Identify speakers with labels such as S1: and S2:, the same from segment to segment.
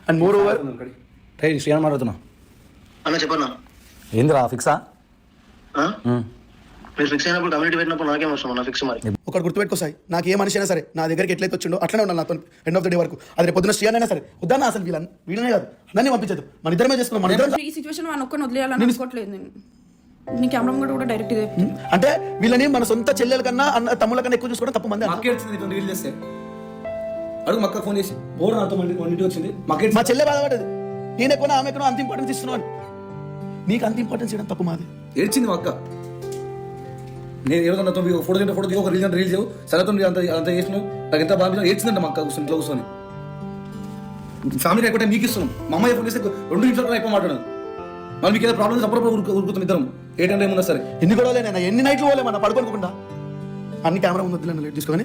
S1: And more over
S2: Sriyan మాట్లాడుతున్నా
S3: అన్న చెప్పన్నా
S2: ఏందిరా ఫిక్సా
S3: మీరు ఫిక్స్ అయినప్పుడు కమ్యూనిటీ పెట్టినప్పుడు నాకేం అవసరం అన్న ఫిక్స్ మరి
S1: ఒకటి గుర్తుపెట్టుకో సాయి, నాకు ఏ మనిషి అయినా సరే నా దగ్గరికి ఎట్లయితే వచ్చిండో అట్లనే ఉండాలి నాతో ఎండ్ ఆఫ్ ద డే వరకు. అది రేపు పొద్దున శ్రీయాన్ అయినా సరే వద్దన్నా అసలు వీళ్ళనే కాదు అందరినీ పంపించదు, మన ఇద్దరమే చేసుకున్నాం. మన ఇద్దరం
S4: ఈ సిచువేషన్ మన ఒక్కని వదిలేయాలని అనుకోవట్లేదు నేను. నీ కెమెరా కూడా డైరెక్ట్ ఇదే
S1: అంటే వీళ్ళని మన సొంత చెల్లెల కన్నా అన్న తమ్ముల కన్నా ఎక్కువ చూసుకోవడం తప్పు. మంది
S2: రీల్ చేస్తే అడుగు మక్క ఫోన్ చేసి బోర్ నాతో ఇంటికి వచ్చింది
S1: మా చెల్లె బాధపడేది, నేను ఎక్కువ ఆమె ఎక్కువ అంత ఇంపార్టెన్స్ ఇస్తున్నాను, నీకు అంత ఇంపార్టెన్స్ ఇవ్వడం తప్పు. మాది
S2: ఏడ్చింది మా అక్క. నేను ఏదో ఫోటో తింటే ఫోటో ఒక రీల్ రీల్ చేయవు సరతో అంత చేసినావు నాకు ఎంత బాగా ఏడ్చిందంట మా అక్క కూర్చొని ఇంట్లో కూర్చొని. ఫ్యామిలీ ఎక్కువ మీకు ఇస్తున్నాం, మా అమ్మాయి ఫోన్ చేస్తే 2 నిమిషాలు ఎక్కువ మాట్లాడదు. మళ్ళీ మీకు ఏదో ప్రాబ్లమ్స్ అప్పుడప్పుడు ఉరుకుతాం ఇద్దరం ఏ టైం ఏమున్నా సరే.
S1: ఎన్ని గొడవలే నేను ఎన్ని నైట్లు పోలే మన పడుకోకుండా అన్ని కెమెరా ముందు లేట్ తీసుకొని.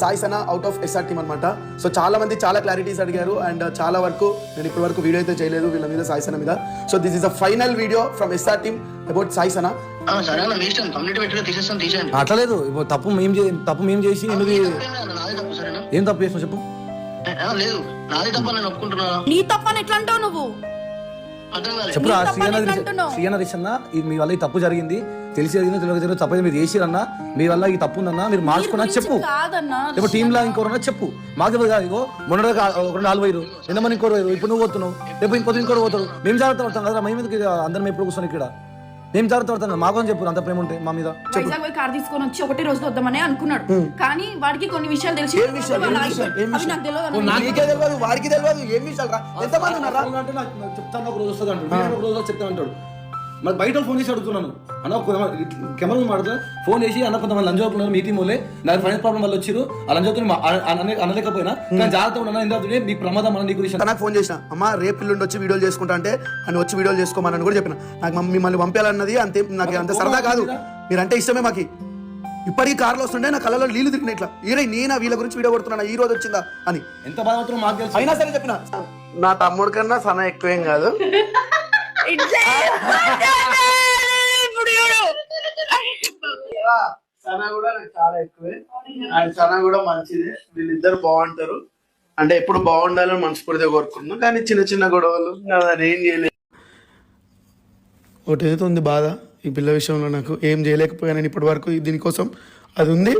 S1: Sai Sana out of SR team అనమాట. సో చాలా మంది చాలా క్లారిటీస్ అడిగారు అండ్ చాలా వరకు నేను ఇప్పటి వరకు వీడియో అయితే చేయలేదు వీళ్ళ మీద, సాయి సనా మీద. So this is the final video from SR team about Sai Sana.
S3: సరే అన్న మీ ఇష్టం, కమ్యూనిటీ పెట్టి తీసేస్తాను తీసేయండి.
S2: అట్లేదు తప్పు మేము చేసి
S3: నాది తప్పు సరేనా?
S2: ఏం తప్పు చేసినా చెప్పు.
S3: లేదు నాది తప్ప నేను ఒప్పుకుంటున్నా.
S4: నీ తప్పని ఎట్లా అంటావు నువ్వు?
S2: చెప్పురా శ్రీయన్న మీ వల్ల ఈ తప్పు జరిగింది, తెలిసి జరిగింది తప్పదు మీరు చేసిరన్నా, మీ వల్ల ఈ తప్పు ఉందన్నా మీరు మార్చుకున్నా చెప్పు. ఇప్పుడు టీమ్ లా ఇంకోరన్నా చెప్పు, మాకు తెలియదు కాదు. ఇగో మొన్న ఒక 4 వైరు ఎంతమంది ఇంకోరు వైరు, ఇప్పుడు నువ్వు పోతున్నావు రేపు ఇంకోరు పోతారు. మేము జాగ్రత్త పడతాం కదా, మేము ఎందుకు అందరం ఎప్పుడు కూర్చొని ఇక్కడ మేము జాగ్రత్త పడతాం. మాకు చెప్పు అంత ప్రేమ ఉంటే మా మీద.
S4: వైజాగ్ పోయి కార్ తీసుకొని వచ్చి ఒకటి రోజు వద్దామని అనుకున్నాడు, కానీ వాడికి కొన్ని విషయాలు తెలిసి
S1: వాడికి తెలియదు ఏం విషయాలు రా, ఎంతమంది ఉన్నారా
S2: అంటే నాకు చెప్తాను ఒక రోజు వస్తుంది అంటాడు, ఒక రోజు చెప్తా అంటాడు. మరి బయట ఫోన్ చేసి అడుగుతున్నాను అన్న కెమెరా మాట్లాడుతా ఫోన్ చేసి అన్న కొంతమంది లంజోకులు ఉన్నారు మీ టీం వాళ్ళే, నాకు ఫైనాన్స్ ప్రాబ్లం వల్ల వచ్చారు ఆ లంజోతో అనలేకపోయినా కానీ జాగ్రత్త ఉన్నా ఎందుకంటే మీకు ప్రమాదం అన్న నీకు
S1: నాకు ఫోన్ చేసిన అమ్మ రేపు ఇల్లుండి వచ్చి వీడియోలు చేసుకుంటా అంటే అని వచ్చి వీడియోలు చేసుకోమని కూడా చెప్పిన. నాకు మిమ్మల్ని పంపించాలన్నది అంతే, నాకు అంత సరదా కాదు, మీరంటే ఇష్టమే మాకు. ఇప్పటికీ కార్లో వస్తుండే నా కళ్ళలో నీళ్లు తిరిగిన ఇట్లా ఈరే నేనా వీళ్ళ గురించి వీడియో కొడుతున్నా ఈ రోజు వచ్చిందా అని.
S2: ఎంత బాధపడుతున్నా మాకు తెలుసు,
S1: అయినా సరే చెప్పిన నా తమ్ముడు కన్నా సన ఎక్కువేం కాదు, సన కూడా నాకు చాలా ఎక్కువే అండ్ సన కూడా మంచిదే. వీళ్ళిద్దరు బాగుంటారు అంటే ఎప్పుడు బాగుండాలని మనస్ఫూర్తిగా కోరుకున్నాం, కానీ చిన్న చిన్న గొడవలు ఏం చేయలేదు. ఒకటి ఏదైతే ఉంది బాధ ఈ పిల్ల విషయంలో, నాకు ఏం చేయలేకపోయాను ఇప్పటి వరకు దీనికోసం, అది ఉంది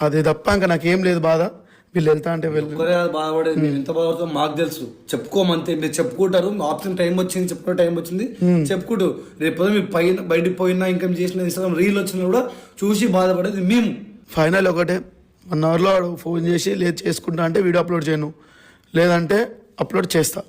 S1: అది తప్ప ఇంకా నాకేం లేదు బాధ. వీళ్ళు వెళ్తా అంటే
S2: బాధపడేది మేము ఎంత బాధపడుతుందో మాకు తెలుసు, చెప్పుకోమంతే. మీరు చెప్పుకుంటారు ఆప్షన్ టైం వచ్చింది, చెప్పుకునే టైం వచ్చింది చెప్పుకుంటూ రేపు మీరు బయటకు పోయినా ఇంకా చేసిన ఇన్స్టాగ్రామ్ రీల్ వచ్చినా కూడా చూసి బాధపడేది మేము.
S1: ఫైనల్ ఒకటే 1 అవర్లో ఫోన్ చేసి లేదు చేసుకుంటా అంటే వీడియో అప్లోడ్ చేయను, లేదంటే అప్లోడ్ చేస్తా.